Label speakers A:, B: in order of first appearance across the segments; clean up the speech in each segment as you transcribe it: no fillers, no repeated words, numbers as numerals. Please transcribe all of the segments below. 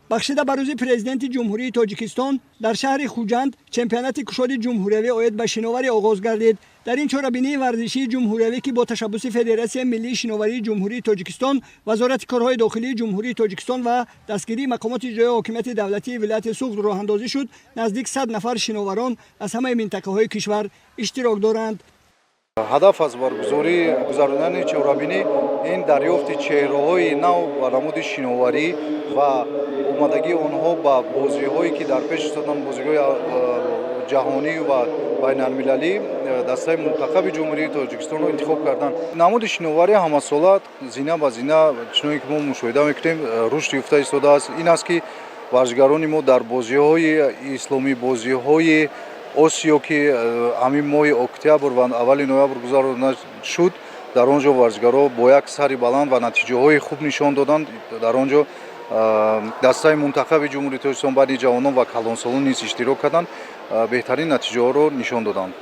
A: бахшида ба рӯзи президенти ҷумҳурии Тоҷикистон дар шаҳри Хуҷанд чемпионати кушоди ҷумҳуриявӣ оид ба шиноварӣ оғоз гардид. дар ин чорабинии варзишии ҷумҳуриявӣ ки бо ташаббуси Федератсияи миллии шиноварии ҷумҳурии Тоҷикистон, Вазорати корҳои дохилии ҷумҳурии Тоҷикистон ва дастгирии мақомоти иҷроии ҳокимияти давлатии вилояти Суғд роҳандозӣ шуд, наздик 100 нафар шиноварон аз ҳамаи минтақаҳои кишвар иштирок доранд.
B: ҳадаф аз баргузории гузаронидани чорабинӣ ин дарёфти чеҳраҳои нав ва намуди шиноварӣ ва омадагии онҳо ба бозиҳое ки дар пеш истодан, бозиҳои ҷаҳонӣ ва байналмилалӣ, дастаи мунтахаби ҷумҳурии Тоҷикистонро интихоб кардан. Намуди шиноварӣ ҳамасола зина ба зина чуноне ки мо мушоҳида мекунем рушд ёфта истодааст. Ин аст ки варзигарони мо дар бозиҳои исломӣ, бозиҳои Осиё ки ҳамин моҳи октябр ва аввали ноябр гузаронида шуд, дар он ҷо варзигаро бо як сари баланд ва натиҷаҳои хуб нишон доданд. Дар он ҷо дастаи мунтахаби ҷумҳурии Тоҷикистон байни ҷавонон ва калонсолон низ иштирок карданд, беҳтарин натиҷаҳоро нишон доданд.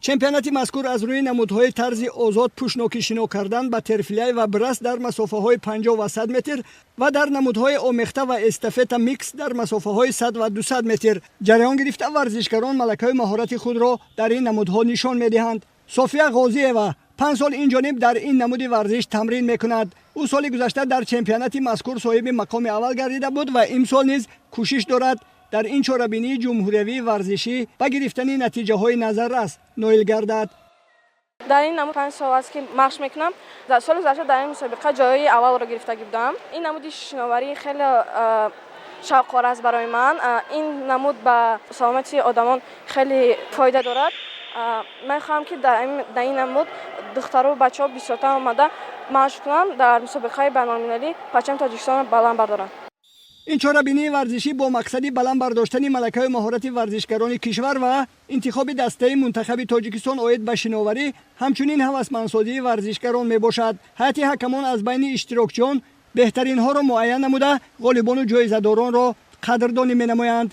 A: чемпионати мазкур аз рӯи намудҳои тарзи озод пӯшноки шино кардан ба терфиляй ва браст дар масофаҳои 50 ва 100 метр ва дар намудҳои омехта ва эстафета микс дар масофаҳои 100 ва 200 метр ҷараён гирифта варзишгарон малакаи маҳорати худро дар ин намудҳо нишон медиҳанд. София Ғозиева 5 сол инҷониб дар ин намуди варзиш тамрин мекунад. ӯ соли гузашта дар чемпионати мазкур соҳиби мақоми аввал гардида буд ва имсол низ кӯшиш дорад дар ин чорабинии ҷумҳуриявии варзишӣ ба гирифтани натиҷаҳои назаррас ноил гардад.
C: дар ин намуд 5 сол аст ки машқ мекунам. дар соли гузашта дар ин мусобиқа ҷои аввалро гирифтагӣ будам. ин намуди шиноварӣ хеле шавқовар аст барои ман. ин намуд ба саломати одамон хеле фоида дорад. мехоҳам ки дар ин намуд духтару бачаҳо бисёртар омада машқ кунанд, дар мусобиқаи байналмилалӣ парчами Тоҷикистонро баланд бардоранд.
A: ин чорабинии варзишӣ бо мақсади баланд бардоштани малакаи маҳорати варзишгарони кишвар ва интихоби дастаи мунтахаби Тоҷикистон оид ба шиноварӣ ҳамчунин ҳавасмандсозии варзишгарон мебошад. ҳайати ҳакамон аз байни иштирокчиён беҳтаринҳоро муайян намуда ғолибону ҷоизадоронро қадрдонӣ менамоянд.